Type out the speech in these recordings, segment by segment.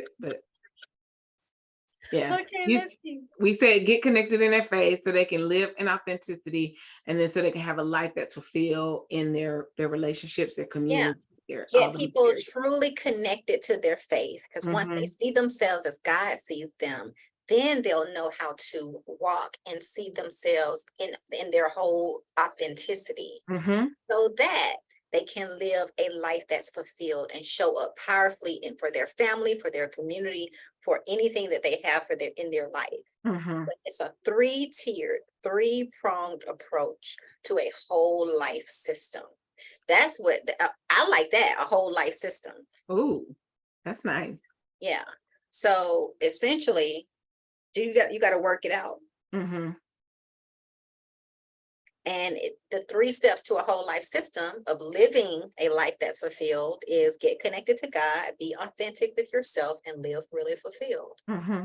it, but yeah. Okay, let's see. We said get connected in their faith so they can live in authenticity, and then so they can have a life that's fulfilled in their relationships, their community. Get people truly connected to their faith, because once they Mm-hmm. see themselves as God sees them, then they'll know how to walk and see themselves in their whole authenticity, Mm-hmm. so that they can live a life that's fulfilled and show up powerfully for their family, for their community, for anything that they have in their life. Mm-hmm. But it's a three-tiered, three-pronged approach to a whole life system. That's what I like, that a whole life system. Ooh, that's nice. Yeah. So essentially, you got to work it out. Mm-hmm. And the 3 steps to a whole life system of living a life that's fulfilled is get connected to God, be authentic with yourself, and live really fulfilled. Mm-hmm.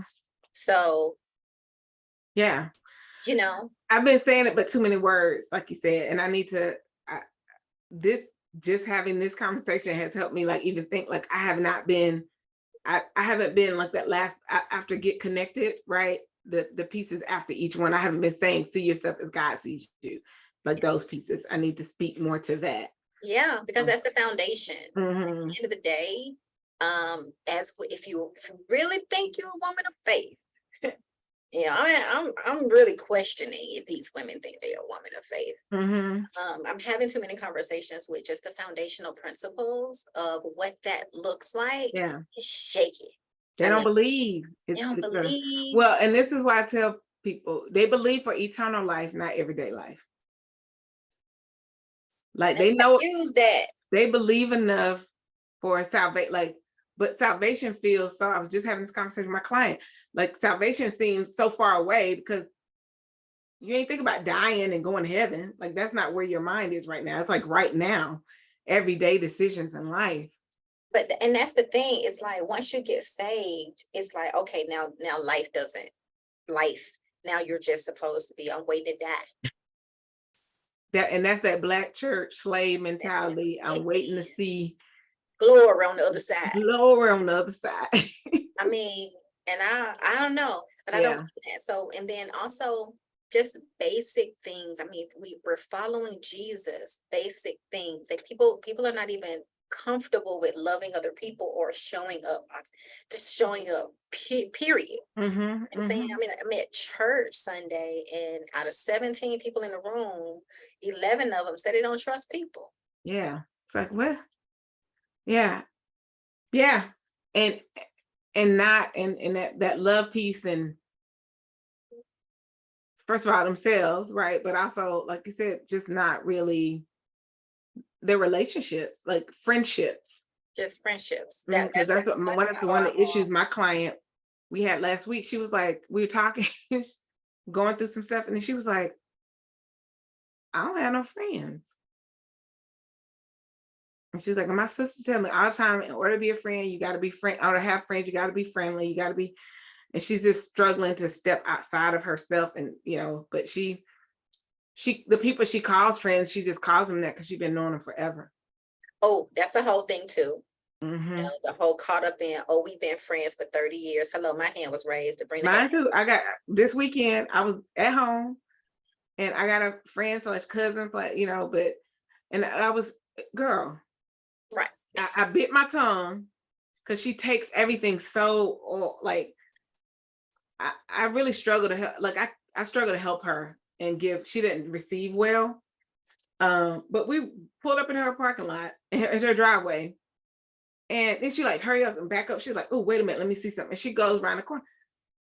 So, yeah, I've been saying it, but too many words, like you said, and I need to. Just having this conversation has helped me, like, even think, like, I haven't been like that last after get connected, right? The pieces after each one, I haven't been saying see yourself as God sees you, like those pieces. I need to speak more to that. Yeah, because that's the foundation. Mm-hmm. At the end of the day, if you really think you're a woman of faith, I'm really questioning if these women think they're a woman of faith. Mm-hmm. I'm having too many conversations with just the foundational principles of what that looks like. Yeah, it's shaky. They don't believe. They don't believe. Well, and this is why I tell people they believe for eternal life, not everyday life. Like, they know, use that. They believe enough for salvation, like, but salvation feels so. I was just having this conversation with my client. Like, salvation seems so far away because you ain't think about dying and going to heaven. Like, that's not where your mind is right now. It's like right now, everyday decisions in life. And that's the thing. It's like once you get saved, it's like, okay, now now you're just supposed to be on way to die. That's that Black church slave mentality. I'm waiting to see glory on the other side. Glory on the other side. I mean, and I don't know, but I don't do that. So, and then also just basic things. I mean, we're following Jesus, basic things. Like people are not even comfortable with loving other people or showing up, just showing up, period. I'm saying, I mean, I'm at church Sunday, and out of 17 people in the room, 11 of them said they don't trust people. Yeah. It's like, what? Yeah. And not and that love piece, and first of all themselves, right? But also, like you said, just not really their relationships, like friendships. Just friendships. That's one of the issues my client we had last week. She was like, we were talking, going through some stuff, and then she was like, I don't have no friends. And she's like, my sister tell me all the time, in order to be a friend, you got to be friend, or to have friends, you got to be friendly, you got to be, and she's just struggling to step outside of herself. And, but the people she calls friends, she just calls them that because she's been knowing them forever. Oh, that's a whole thing too. The whole caught up in, we've been friends for 30 years. Hello, my hand was raised to bring mine too. I got this weekend, I was at home and I got a friend / cousin, and I was, girl, right. I bit my tongue because she takes everything so, like, I really struggle to help. Like, I struggle to help her and give. She didn't receive well. But we pulled up in her parking lot, in her driveway, and then she like hurry up and back up. She's like, oh, wait a minute, let me see something. And she goes around the corner.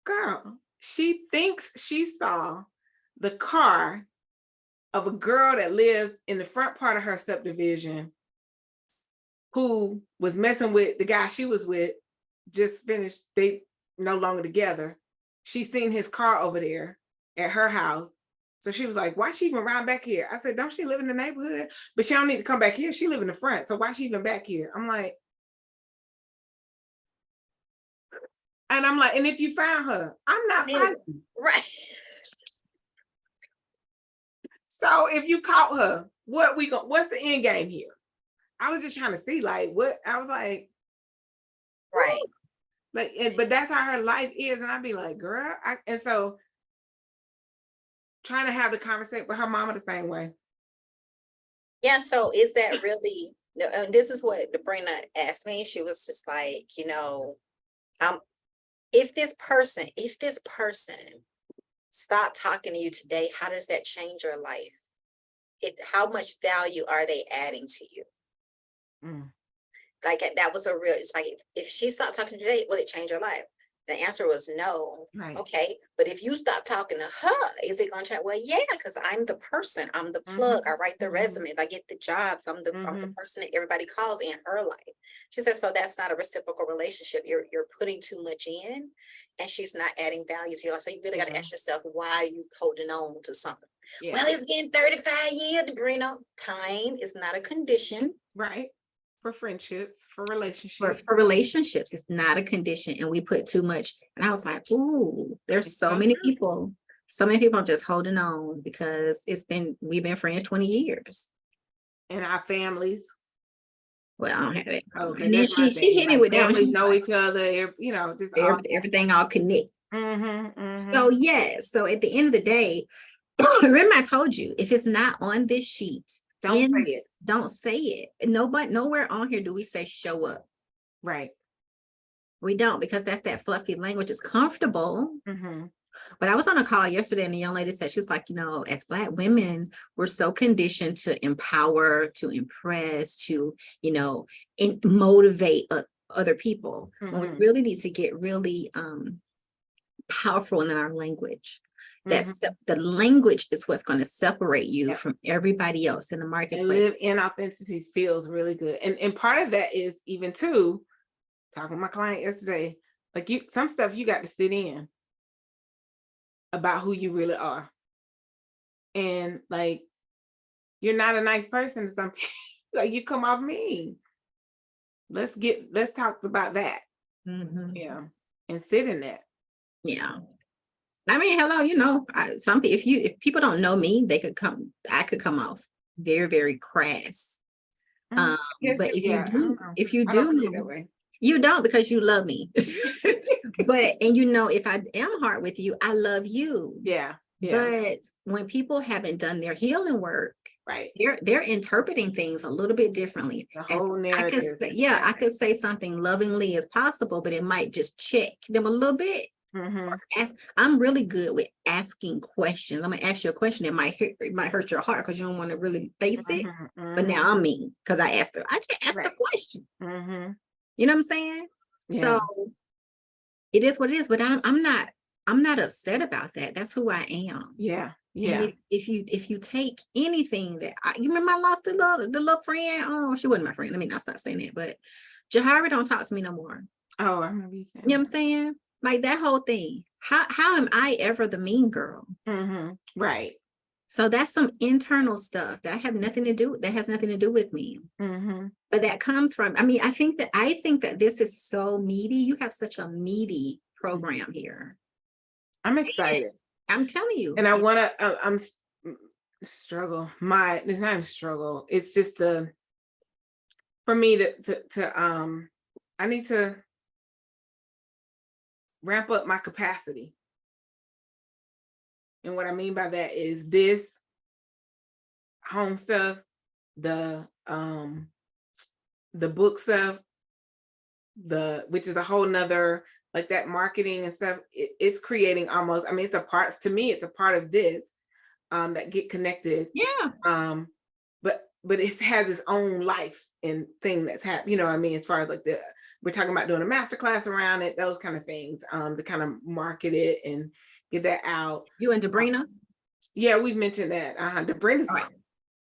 Girl, she thinks she saw the car of a girl that lives in the front part of her subdivision who was messing with the guy she was with, just finished, they no longer together. She seen his car over there at her house. So she was like, why she even ride back here? I said, don't she live in the neighborhood? But she don't need to come back here. She live in the front. So why she even back here? I'm like, and if you found her, I'm not fighting. Right. So if you caught her, what's the end game here? I was just trying to see, like, what I was like, right. Like, but that's how her life is. And I'd be like, girl, and so trying to have the conversation with her mama the same way. Yeah, so is that really, and this is what Sabrina asked me. She was just like, if this person stop talking to you today, how does that change your life? How much value are they adding to you? Mm. Like that was a real, it's like if she stopped talking today, would it change her life? The answer was no. Right. Okay. But if you stop talking to her, is it going to change? Well, yeah, because I'm the person, I'm the plug. I write the resumes, I get the jobs, I'm the person that everybody calls in her life. She said, so that's not a reciprocal relationship. You're putting too much in and she's not adding value to your life. So you really got to ask yourself, why are you holding on to something? Yeah. Well, it's getting 35 years, Sabrina. Time is not a condition. Right. For friendships, for relationships. For relationships, it's not a condition. And we put too much. And I was like, ooh, there's so many people just holding on because we've been friends 20 years. And our families. Well, I don't have that. Okay, and then she hit me with that. Families know each other, just everything all connect. So yeah, so at the end of the day, remember I told you, if it's not on this sheet, don't say it. Nowhere on here do we say show up. Right. We don't, because that's that fluffy language. It's comfortable. But I was on a call yesterday and the young lady said, she was like, as Black women, we're so conditioned to empower, to impress, to, motivate other people. When we really need to get really powerful in our language. That's the language is what's going to separate you from everybody else in the marketplace. And live in authenticity feels really good. And part of that is even too, talking to my client yesterday, like some stuff you got to sit in about who you really are. And like, you're not a nice person to some people. Like you come off mean. Let's talk about that. Yeah. And sit in that. Yeah. I mean, hello, if people don't know me, I could come off very, very crass. But if you do, you don't, because you love me. But if I am hard with you, I love you. Yeah. But when people haven't done their healing work, right, they're interpreting things a little bit differently. The whole narrative. I could say something lovingly as possible, but it might just check them a little bit. I'm really good with asking questions. I'm gonna ask you a question that might hurt your heart because you don't want to really face it. But now I'm mean because I just asked the question. You know what I'm saying? Yeah. So it is what it is. But I'm not upset about that. That's who I am. Yeah. And if you take anything that you remember, I lost the little friend. Oh, she wasn't my friend. Let me not stop saying that. But Jahari don't talk to me no more. Oh, I remember you saying. You know what I'm saying? Like that whole thing. How am I ever the mean girl? Right. So that's some internal stuff that has nothing to do with me. But that comes from, I think that this is so meaty. You have such a meaty program here. I'm excited. I'm telling you. And I want to, I'm struggle. It's not even struggle. It's just for me to I need to ramp up my capacity. And what I mean by that is this home stuff, the book stuff, which is a whole nother, like that marketing and stuff, it's creating almost, it's a part of this that get connected. Yeah. But it has its own life and thing that's happening, as far as like we're talking about doing a masterclass around it, those kind of things, to kind of market it and get that out. You and Sabrina? Yeah, we've mentioned that. Sabrina's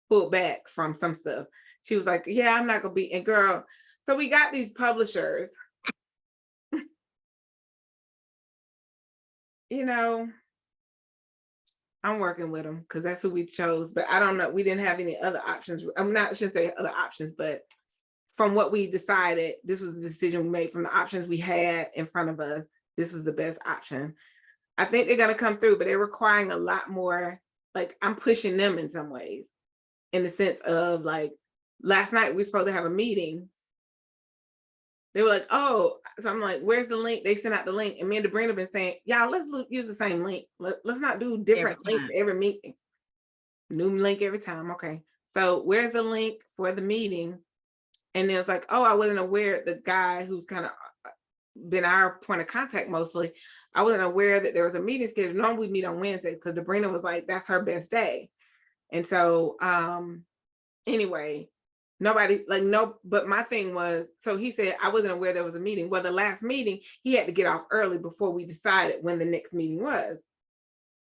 pulled back from some stuff. She was like, yeah, I'm not gonna be, and girl, so we got these publishers. I'm working with them because that's who we chose, but I don't know, we didn't have any other options. Shouldn't say other options, but from what we decided, this was the decision we made. From the options we had in front of us, this was the best option. I think they're gonna come through, but they're requiring a lot more, like I'm pushing them in some ways, in the sense of like, last night we were supposed to have a meeting They were like, oh, so I'm like, where's the link? They sent out the link, and me and Debrina been saying, y'all, let's use the same link. Let's not do different links every meeting. New link every time. Okay. So where's the link for the meeting? And then it's like, oh, I wasn't aware, the guy who's kind of been our point of contact mostly, I wasn't aware that there was a meeting scheduled. Normally we meet on Wednesdays because Debrina was like, that's her best day. And so anyway, nobody like, no, but my thing was, so he said, I wasn't aware there was a meeting. Well, the last meeting, he had to get off early before we decided when the next meeting was.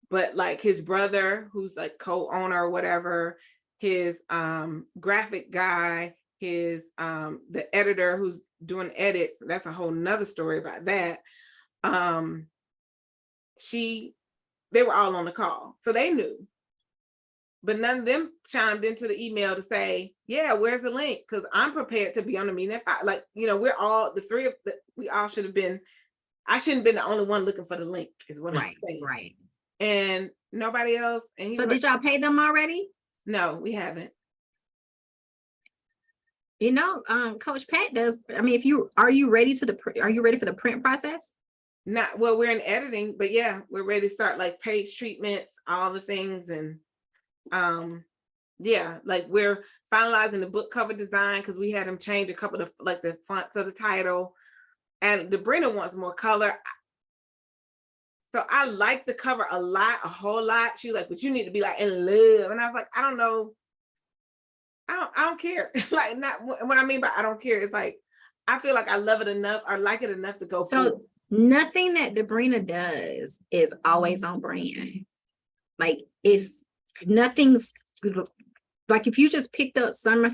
But like his brother, who's like co-owner or whatever, his graphic guy, his the editor who's doing edits, that's a whole nother story about that. They were all on the call, so they knew. But none of them chimed into the email to say, yeah, where's the link? Because I'm prepared to be on the meeting at 5. Like, you know, we're all, the three of the, we all should have been, I shouldn't have been the only one looking for the link, is what I'm saying. Right. And nobody else. And so did y'all pay them already? No, we haven't. You know, Coach Pat does. I mean, are you ready for the print process? Not, well, we're in editing, but yeah, we're ready to start like page treatments, all the things. And yeah, like we're finalizing the book cover design because we had them change a couple of like the fonts of the title. And Debrina wants more color. So I like the cover a whole lot. She was like, but you need to be like in love. And I was like, I don't know. I don't care. Like, not what I mean by I don't care. It's like, I feel like I love it enough or like it enough to go. So nothing that Debrina does is always on brand. Like nothing's like, if you just picked up some of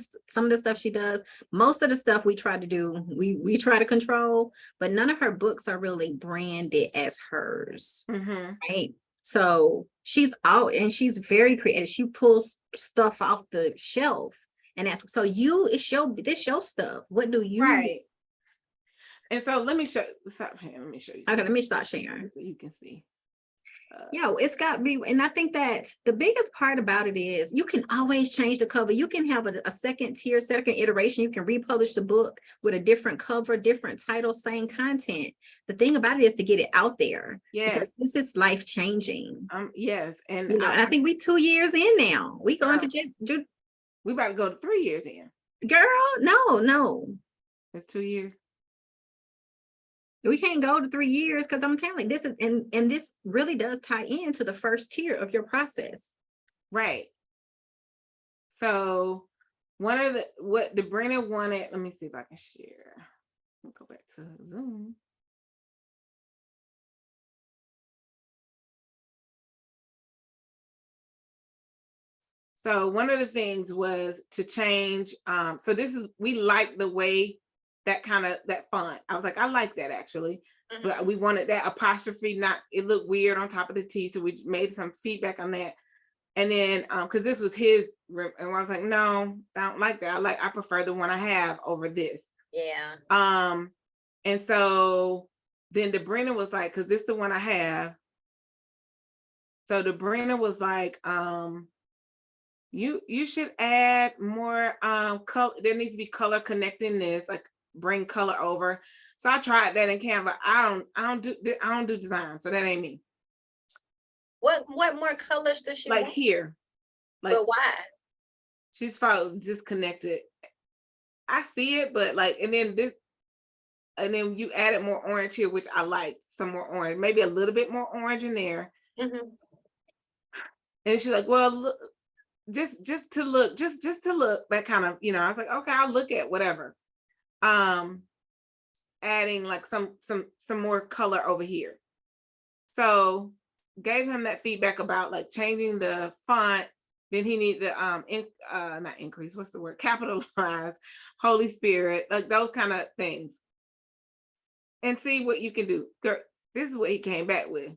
the stuff she does, most of the stuff we try to do, we try to control, but none of her books are really branded as hers. Right. So she's very creative. She pulls stuff off the shelf, and that's so it's your stuff. What do you? Right. And so let me show. Stop sharing. Let me show you. Okay, let me start sharing so you can see. Yeah, it's got to be, and I think that the biggest part about it is you can always change the cover. You can have a second iteration. You can republish the book with a different cover, different title, same content. The thing about it is to get it out there. Yeah, this is life changing. Yes, and and I think we 2 years in now. We going to we about to go to 3 years in. Girl, no. It's 2 years. We can't go to 3 years because I'm telling you, this is and this really does tie into the first tier of your process. Right. So one of what Debrina wanted, let me see if I can share. I'll go back to Zoom. So one of the things was to change. So we like the way that font. I was like, I like that actually. But we wanted that apostrophe, it looked weird on top of the T. So we made some feedback on that. And then, because this was his, and I was like, no, I don't like that. I prefer the one I have over this. Yeah. And so then Debrina was like, because this is the one I have. So Debrina was like, you should add more color. There needs to be color connecting this, like bring color over. So I tried that in Canva. I don't do design, so that ain't me. What more colors does she like want? Here? Like, but why? She's probably disconnected. I see it, but like, and then you added more orange here, which I like. Some more orange, maybe a little bit more orange in there. And she's like, well, look, just to look, just to look, that kind of, I was like, okay, I'll look at whatever. Adding like some more color over here. So gave him that feedback about like changing the font. Then he needed to not increase, what's the word? Capitalize Holy Spirit, like those kind of things. And see what you can do. Girl, this is what he came back with.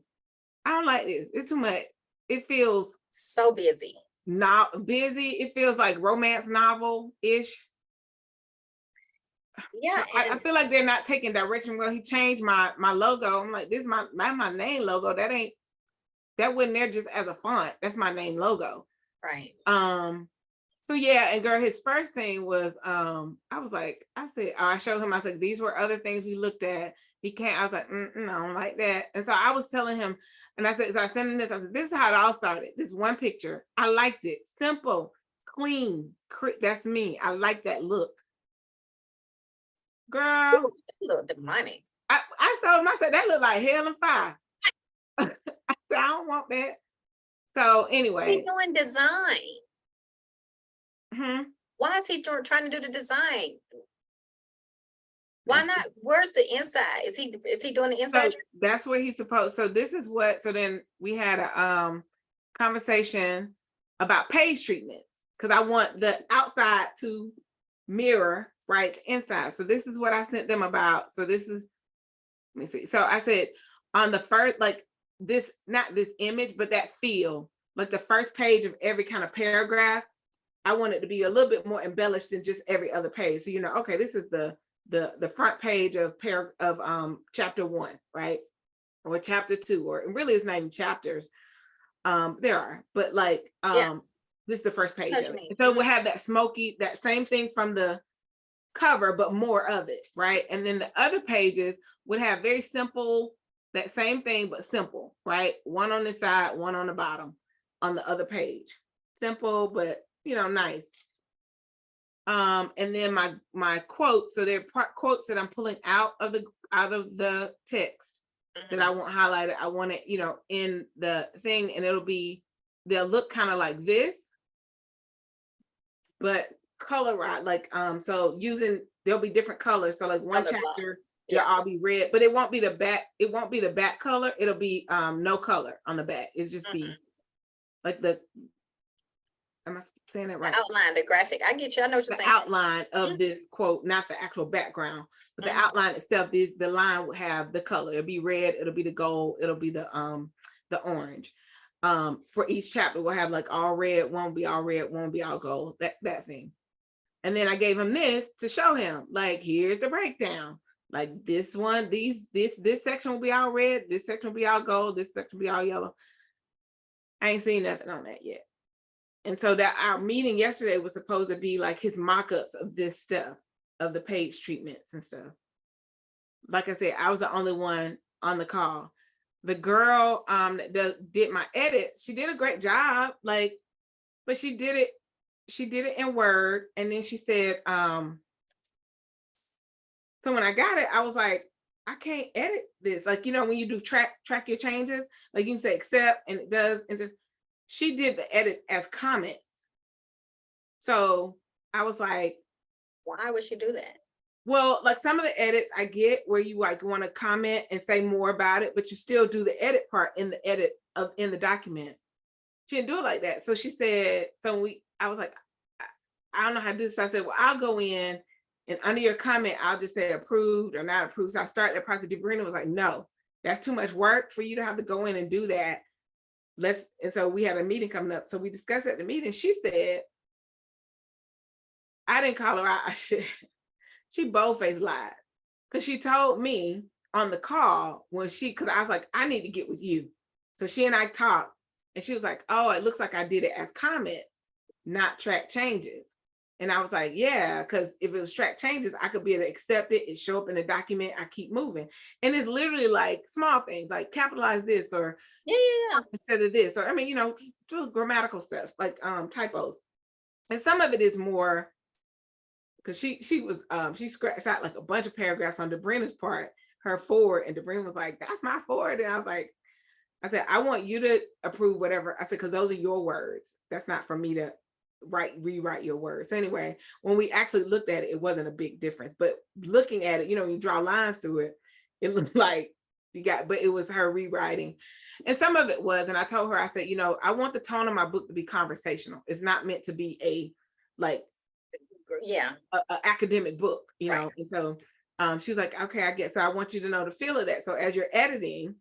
I don't like this. It's too much. It feels so busy. Not busy. It feels like romance novel-ish. Yeah. I feel like they're not taking direction. Well, he changed my logo. I'm like, this is my name logo. That wasn't there just as a font. That's my name logo. Right. So So yeah, and girl, his first thing was I was like, I said, I showed him, I said, these were other things we looked at. He can't, I was like, I don't like that. And so I was telling him, and I said, so I sent him this, I said, this is how it all started. This one picture. I liked it. Simple, clean, that's me. I like that look. Girl. Ooh, a little demonic. I told him, I said, that looked like hell and fire. I said, I don't want that. So anyway. He's doing design. Hmm. Why is he trying to do the design? Why not? Where's the inside? Is he doing the inside? So that's where he's supposed. So this is what. So then we had a conversation about page treatments because I want the outside to mirror right inside. So this is what I sent them about. So this is. Let me see. So I said on the first, like this, not this image, but that feel, like the first page of every kind of paragraph. I want it to be a little bit more embellished than just every other page. So you know, okay, this is the front page of chapter 1, right? Or chapter 2, or really it's not even chapters. There are, but like this is the first page of it. So we'll have that smoky, that same thing from the cover, but more of it, right? And then the other pages would have very simple, that same thing, but simple, right? One on the side, one on the bottom on the other page. Simple, but you know, nice. And then my quotes, so they're quotes that I'm pulling out of the text that I want highlighted. I want it, you know, in the thing, and they'll look kind of like this, but colorized, like so there'll be different colors. So like one chapter, they'll all be red, but it won't be the back color. It'll be no color on the back. It's just be like am I saying it right? The outline, the graphic. I get you. I know what you're saying. The outline of this quote, not the actual background, but the outline itself. The line will have the color. It'll be red. It'll be the gold. It'll be the orange. For each chapter, we'll have like all red. One will be all red. One will be all gold. That thing. And then I gave him this to show him. Like, here's the breakdown. Like this one, this section will be all red. This section will be all gold. This section will be all yellow. I ain't seen nothing on that yet. And so that our meeting yesterday was supposed to be like his mock-ups of this stuff, of the page treatments and stuff. Like I said, I was the only one on the call. The girl that did my edit, she did a great job, like, but she did it in Word. And then she said, so when I got it, I was like, I can't edit this. Like, you know, when you do track your changes, like you can say accept and it does. And she did the edit as comments. So I was like, why would she do that? Well, like some of the edits I get where you like want to comment and say more about it, but you still do the edit part in the document. She didn't do it like that. So she said, I was like, I don't know how to do this. So I said, well, I'll go in and under your comment, I'll just say approved or not approved. So I started that process. Debrina was like, no, that's too much work for you to have to go in and do that. And so we had a meeting coming up. So we discussed at the meeting. She said, I didn't call her out. She bold-faced lied. Because she told me on the call because I was like, I need to get with you. So she and I talked and she was like, oh, it looks like I did it as comment, not track changes. And I was like, yeah, because if it was track changes, I could be able to accept it. It show up in the document. I keep moving. And it's literally like small things like capitalize this or instead of this. Or I mean, you know, grammatical stuff like typos. And some of it is more because she scratched out like a bunch of paragraphs on Debrina's part, her forward. And Debrina was like, that's my forward. And I said, I want you to approve whatever. I said, because those are your words. That's not for me to rewrite your words. Anyway, when we actually looked at it, it wasn't a big difference. But looking at it, you know, when you draw lines through it, it looked like but it was her rewriting. And some of it was, and I told her, I said, you know, I want the tone of my book to be conversational. It's not meant to be a academic book, you know. And so she was like, okay, I get. So I want you to know the feel of that. So as you're editing,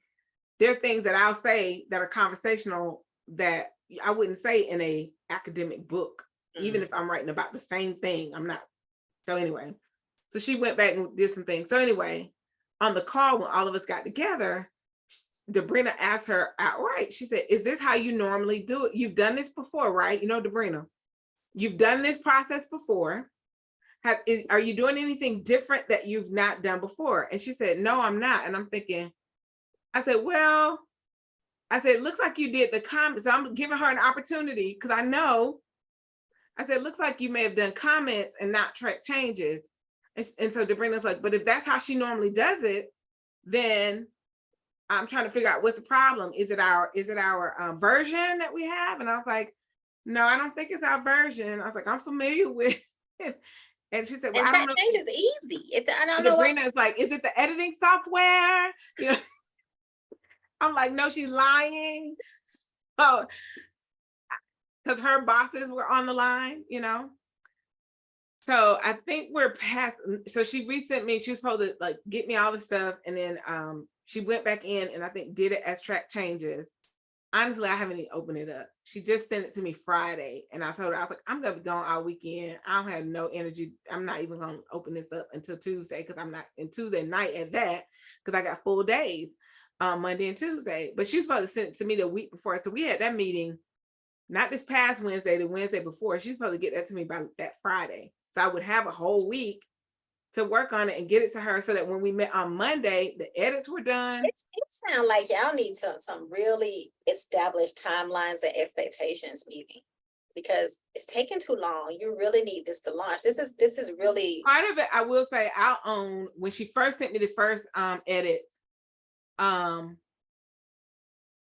there are things that I'll say that are conversational that I wouldn't say in a academic book, even if I'm writing about the same thing. I'm not. So anyway, so she went back and did some things. So anyway, on the call when all of us got together, Debrina asked her outright. She said, "Is this how you normally do it? You've done this before, right? You know, Debrina." you've done this process before. Are you doing anything different that you've not done before? And she said, no, I'm not. And I'm thinking, I said, well, it looks like you did the comments. I'm giving her an opportunity because I know, I said, it looks like you may have done comments and not track changes. And so Debrina's like, but if that's how she normally does it, then I'm trying to figure out what's the problem. Is it our version that we have? And I was like, no, I don't think it's our version. I was like, I'm familiar with it. And she said, well, I don't know. Change is easy. I don't know. Sabrina is like, is it the editing software? You know, I'm like, no, she's lying. Oh, because her bosses were on the line, you know. So I think we're past. So she resent me. She was supposed to like get me all the stuff, and then she went back in and I think did it as track changes. Honestly, I haven't even opened it up. She just sent it to me Friday, and I told her, I was like, I'm gonna be gone all weekend. I don't have no energy. I'm not even gonna open this up until Tuesday because I'm not in Tuesday night at that because I got full days Monday and Tuesday. But she was supposed to send it to me the week before, so we had that meeting not this past Wednesday, the Wednesday before. She's supposed to get that to me by that Friday, so I would have a whole week to work on it and get it to her so that when we met on Monday, the edits were done. It sounds like y'all need some really established timelines and expectations meeting because it's taking too long. You really need this to launch. This is really part of it. I will say I'll own when she first sent me the first edits. I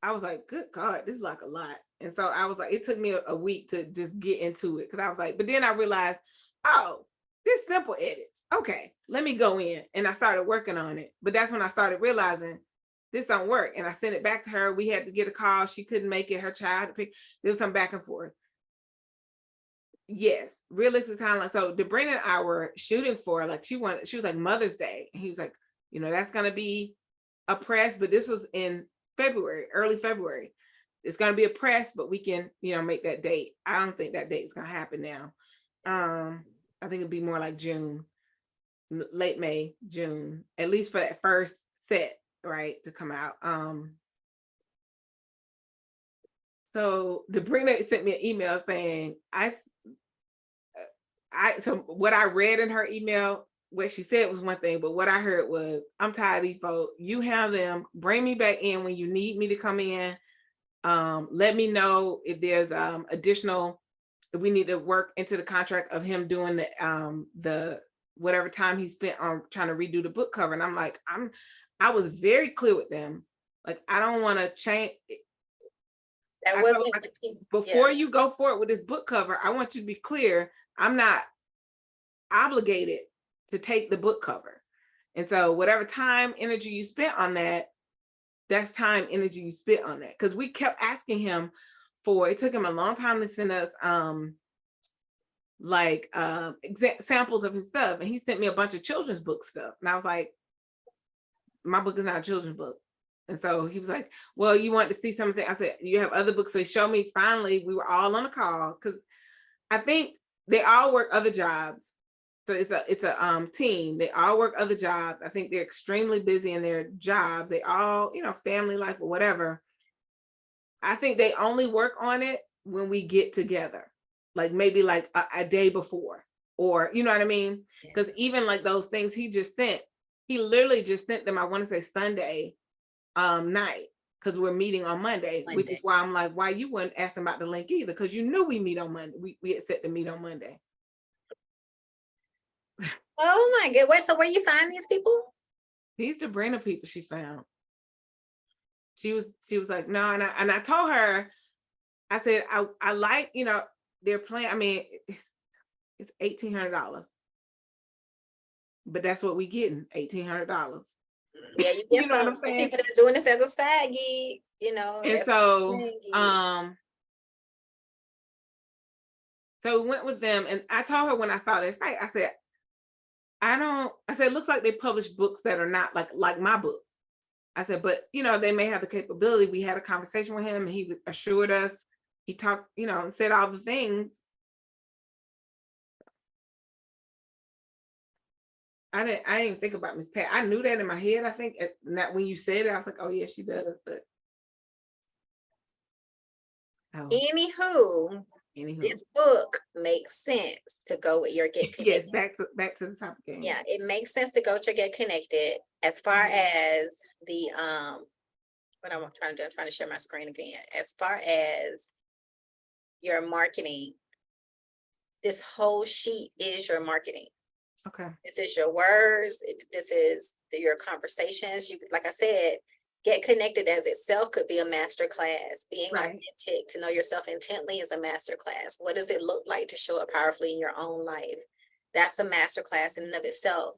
was like, good God, this is like a lot. And so I was like, it took me a week to just get into it because I was like, but then I realized, oh, this simple edits. Okay, let me go in. And I started working on it. But that's when I started realizing this don't work. And I sent it back to her. We had to get a call. She couldn't make it. Her child had to pick. There was some back and forth. Yes, realistic timeline. So Debrina and I were shooting for like she was like Mother's Day. And he was like, you know, that's gonna be a press, but this was in February, early February. It's gonna be a press, but we can, you know, make that date. I don't think that date is gonna happen now. I think it'd be more like June, late May, June, at least for that first set, right, to come out. So Debrina sent me an email saying, so what I read in her email, what she said was one thing, but what I heard was, I'm tired of these folks. You have them, bring me back in when you need me to come in. Let me know if there's additional, if we need to work into the contract of him doing the whatever time he spent on trying to redo the book cover. And I'm like, I was very clear with them. Like, I don't want to change. That wasn't before you go forward with this book cover, I want you to be clear. I'm not obligated to take the book cover. And so whatever time, energy you spent on that, that's time, energy you spent on that. Because we kept asking him it took him a long time to send us samples of his stuff. And he sent me a bunch of children's book stuff. And I was like, my book is not a children's book. And so he was like, well, you want to see something? I said, you have other books. So he showed me. Finally, we were all on a call because I think they all work other jobs. So it's a team. They all work other jobs. I think they're extremely busy in their jobs. They all, you know, family life or whatever. I think they only work on it when we get together, like maybe like a day before, or you know what I mean? Because even like those things he just sent, he literally just sent them, I want to say Sunday night, because we're meeting on Monday, which is why I'm like, why you wouldn't ask him about the link either, because you knew we meet on Monday. We had set to meet on Monday. Oh my God. So where you find these people? These Debrina people she found. She was like, no, and I told her, I said, I like, you know, they're playing, I mean, it's $1,800. But that's what we getting, $1,800. Yeah, you get know what I'm saying? People that are doing this as a side gig, you know. And so so we went with them, and I told her when I saw their site, I said, it looks like they publish books that are not like my book. I said, but you know, they may have the capability. We had a conversation with him and he assured us, he talked, you know, and said all the things. I didn't think about Miss Pat. I knew that in my head. I think not when you said it, I was like, oh yeah, she does. But Anywho, Anywho, this book makes sense to go with your Get yes, Connected. back to the topic again. Yeah, it makes sense to go to Get Connected. As far as the what I'm trying to do, I'm trying to share my screen again. As far as your marketing, this whole sheet is your marketing. Okay. This is your words. This is your conversations. You, like I said, Get Connected as itself could be a master class. Being Right. authentic, to know yourself intently, is a master class. What does it look like to show up powerfully in your own life? That's a master class in and of itself.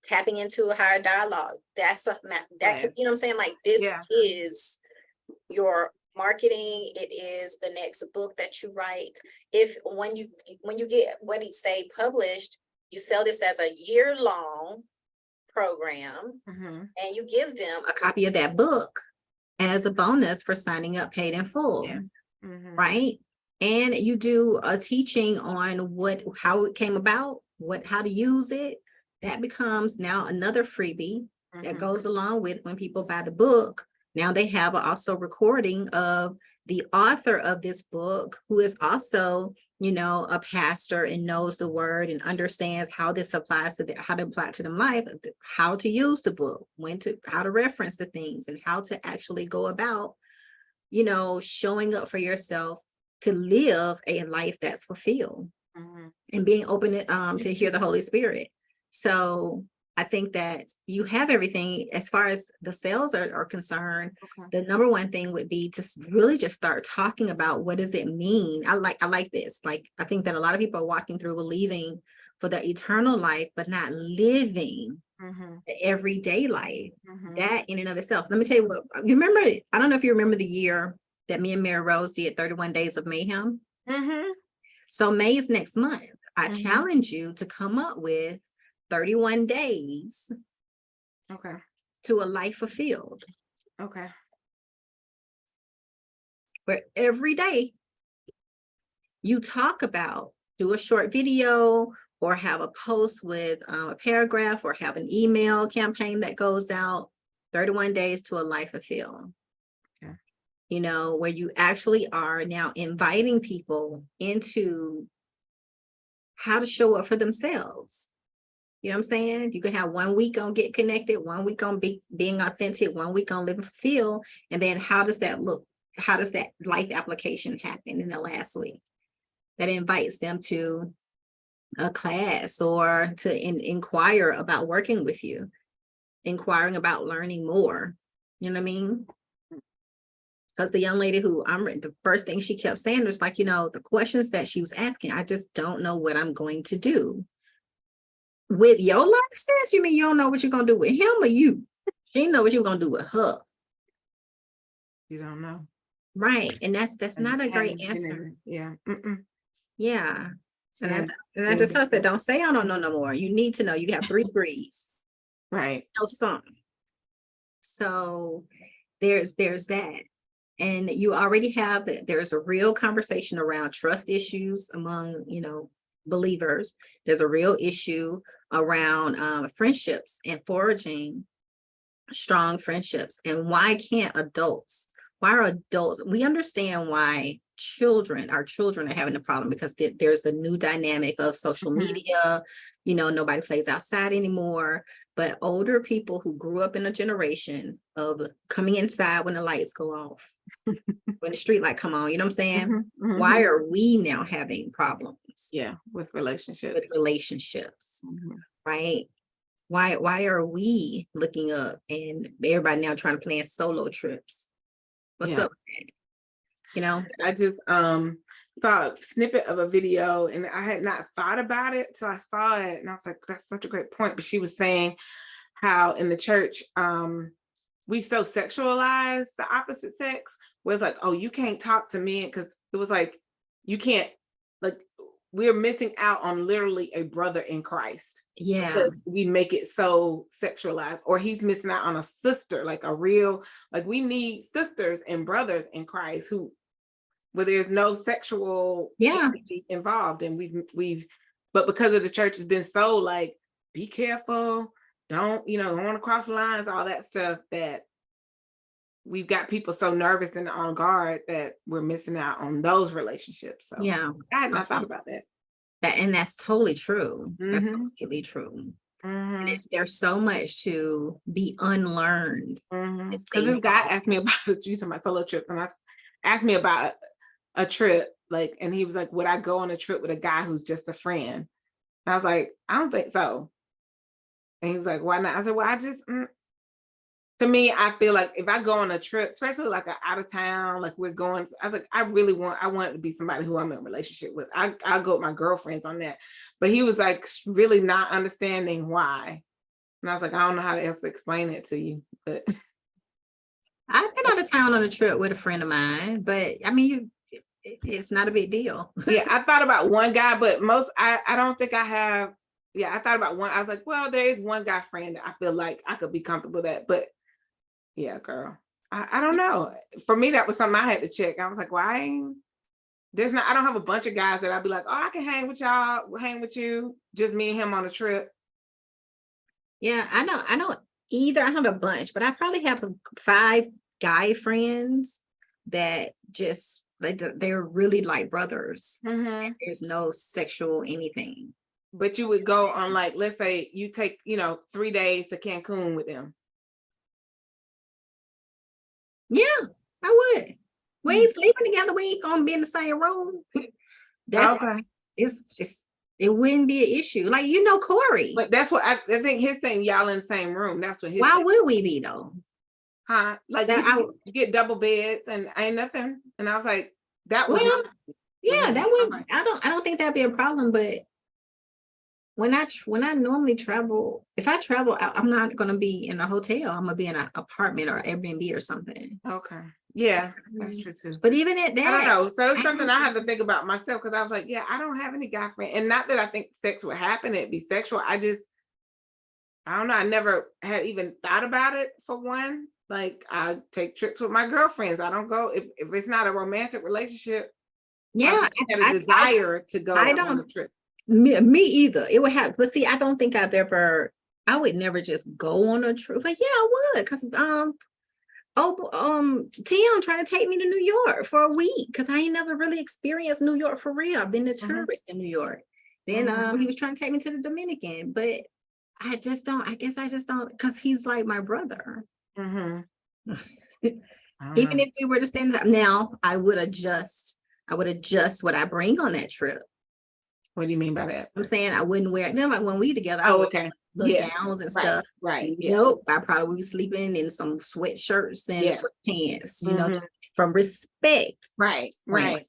Tapping into a higher dialogue. That's that could, you know what I'm saying? Like, this is your marketing. It is the next book that you write. If when you get, what he say, published, you sell this as a year-long program, and you give them a copy of that book as a bonus for signing up paid in full. Right? And you do a teaching on how it came about, how to use it. That becomes now another freebie that goes along with when people buy the book. Now they have also recording of the author of this book, who is also, a pastor and knows the word and understands how this applies to how to apply to them life, how to use the book, how to reference the things, and how to actually go about, showing up for yourself to live a life that's fulfilled and being open to hear the Holy Spirit. So I think that you have everything as far as the sales are concerned. The number one thing would be to really just start talking about, what does it mean? I like this. Like, I think that a lot of people are walking through believing for the eternal life, but not living the everyday life. That in and of itself. Let me tell you what, you remember, I don't know if you remember the year that me and Mary Rose did 31 Days of Mayhem. So May is next month. I challenge you to come up with 31 days to a life fulfilled. Where every day you talk about, do a short video or have a post with a paragraph, or have an email campaign that goes out, 31 days to a life fulfilled. Where you actually are now inviting people into how to show up for themselves. You know what I'm saying? You can have 1 week on Get Connected, 1 week on being authentic, 1 week on Live and Fulfill. And then how does that look? How does that life application happen in the last week? That invites them to a class, or to inquire about working with you, inquiring about learning more. You know what I mean? Because the young lady the first thing she kept saying was like, the questions that she was asking, I just don't know what I'm going to do with your life. Sis, you mean you don't know what you're going to do with him or you? She didn't know what you're going to do with her. You don't know. Right. And that's not a great answer. Yeah. Yeah. And I just said, don't say I don't know no more. You need to know. You have 3 degrees. Right. Know something. So there's that. And you already have there's a real conversation around trust issues among, believers. There's a real issue around friendships and forging strong friendships. And why are adults, we understand why our children are having a problem, because there's a new dynamic of social media. Nobody plays outside anymore. But older people who grew up in a generation of coming inside when the lights go off, when the street light come on, you know what I'm saying? Why are we now having problems? With relationships. Right? Why are we looking up and everybody now trying to plan solo trips? What's up with that? I just saw a snippet of a video, and I had not thought about it, so I saw it and I was like, that's such a great point. But she was saying how in the church we so sexualize the opposite sex, where it's like, oh, you can't talk to men, because it was like, you can't, like, we're missing out on literally a brother in Christ. We make it so sexualized. Or he's missing out on a sister, like a real, like, we need sisters and brothers in Christ where there's no sexual energy involved. And but because of the church has been so like, be careful, don't want to cross the lines, all that stuff, that we've got people so nervous and on guard that we're missing out on those relationships. So Yeah. I had not thought about that. And that's totally true. That's Mm-hmm. completely true. Mm-hmm. There's so much to be unlearned. Because this guy asked me about you to my solo trips, and I asked me about a trip, like, and he was like, would I go on a trip with a guy who's just a friend? And I was like, I don't think so. And he was like, why not? I said, well, I just to me, I feel like if I go on a trip, especially like out of town, like we're going, I was like, I want it to be somebody who I'm in a relationship with. I'll go with my girlfriends on that. But he was like really not understanding why. And I was like, I don't know how else to explain it to you. But I've been out of town on a trip with a friend of mine, but I mean, it's not a big deal. Yeah, I thought about one guy, but I don't think I have. Yeah, I thought about one. I was like, well, there is one guy friend that I feel like I could be comfortable with that. But yeah, girl, I don't know. For me, that was something I had to check. I was like, why? I don't have a bunch of guys that I'd be like, oh, I can hang with y'all, hang with you, just me and him on a trip. Yeah, I don't either. I have a bunch, but I probably have 5 guy friends that just they're really like brothers. Mm-hmm. There's no sexual anything. But you would go on, like, let's say you take 3 days to Cancun with them. Yeah, I would. We ain't sleeping together. We ain't gonna be in the same room. That's okay. It's just, it wouldn't be an issue. Like, Corey. But that's what I think his thing, y'all in the same room. That's what his Why thing. would we be though? Huh? Like you get double beds and ain't nothing. And I was like, that was yeah, that would, I don't think that'd be a problem, but when I normally travel, if I travel out, I'm not gonna be in a hotel. I'm gonna be in an apartment or Airbnb or something. Okay. Yeah, that's true too. But even at that, I don't know. So it's something I have to think about myself, because I was like, yeah, I don't have any guy friend. And not that I think sex would happen, it'd be sexual. I don't know. I never had even thought about it for one. Like, I take trips with my girlfriends. I don't go if it's not a romantic relationship. Yeah, I had a desire to go on a trip. Me either. It would have, but see, I don't think I would never just go on a trip. But yeah, I would, because Tim trying to take me to New York for a week, because I ain't never really experienced New York for real. I've been to tourist in New York. Then he was trying to take me to the Dominican, but I just don't, because he's like my brother. Even if we were to stand up now, I would adjust what I bring on that trip. What do you mean by that? I'm saying I wouldn't wear it. Then like when we together, okay. Little gowns and stuff. Right. Nope. I probably would be sleeping in some sweatshirts and sweatpants, just from respect. Right. But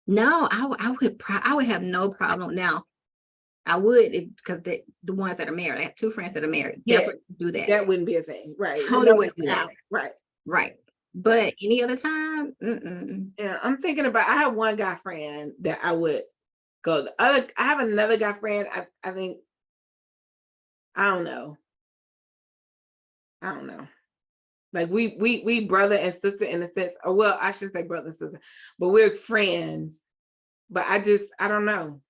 no, I would have no problem. Now, I would, because the ones that are married, I have 2 friends that are married. Definitely do that. That wouldn't be a thing. Right. Totally wouldn't do that. Right. But any other time, yeah, I'm thinking about, I have one guy friend that I would go. I have another guy friend. I think, I don't know. Like we brother and sister in a sense, or well, I shouldn't say brother and sister, but we're friends. But I don't know.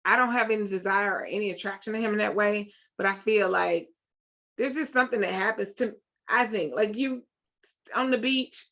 I don't have any desire or any attraction to him in that way. But I feel like there's just something that happens to, I think, like you on the beach.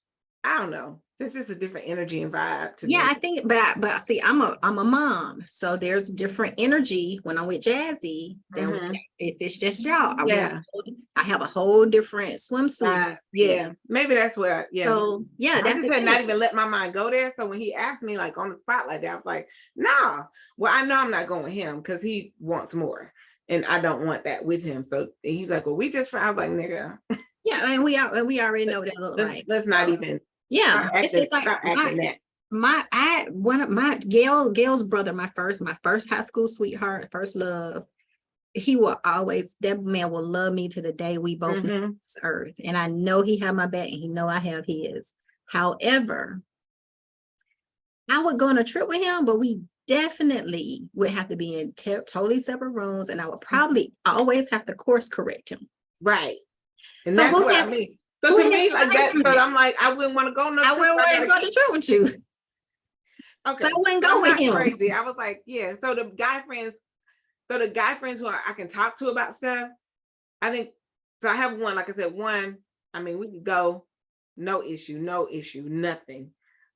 I don't know. It's just a different energy and vibe to me. I think, but see, I'm a mom, so there's different energy when I'm with Jazzy than if it's just y'all. I have a whole different swimsuit. Maybe that's what. So that's I just said not even let my mind go there. So when he asked me like on the spot like that, I was like, nah. Well, I know I'm not going with him because he wants more, and I don't want that with him. So he's like, well, we just. I was like, nigga. Yeah, and we already know what that looks like. Let's not even. Yeah, it's just like one of my Gail's brother, my first high school sweetheart, first love. That man will love me to the day we both leave this earth, and I know he have my back, and he know I have his. However, I would go on a trip with him, but we definitely would have to be in totally separate rooms, and I would probably always have to course correct him. Right, and so that's what I mean. So to me, like that, so I'm like, I wouldn't want to go. I wouldn't want to go to trip with you. Okay, so I wouldn't go with him. Crazy. I was like, yeah. So the guy friends who I can talk to about stuff, I think. So I have one, like I said, one I mean, we could go, no issue, nothing.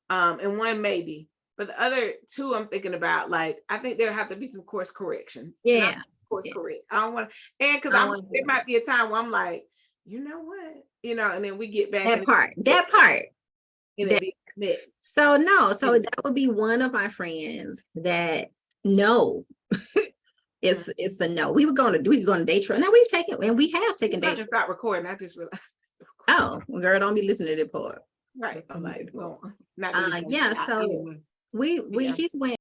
And one maybe, but the other two I'm thinking about, like, I think there have to be some course corrections. Yeah. Course correct. I don't want to, and because there might be a time where I'm like, you know what, and then we get back that part. and it be mixed. So that would be one of my friends that no. It's a no. We were going to day trip. Now we've taken, and we have taken day trip. Stop recording. I just realized. Oh, girl, don't be listening to that part. Right. I'm like, no, yeah. So we he's went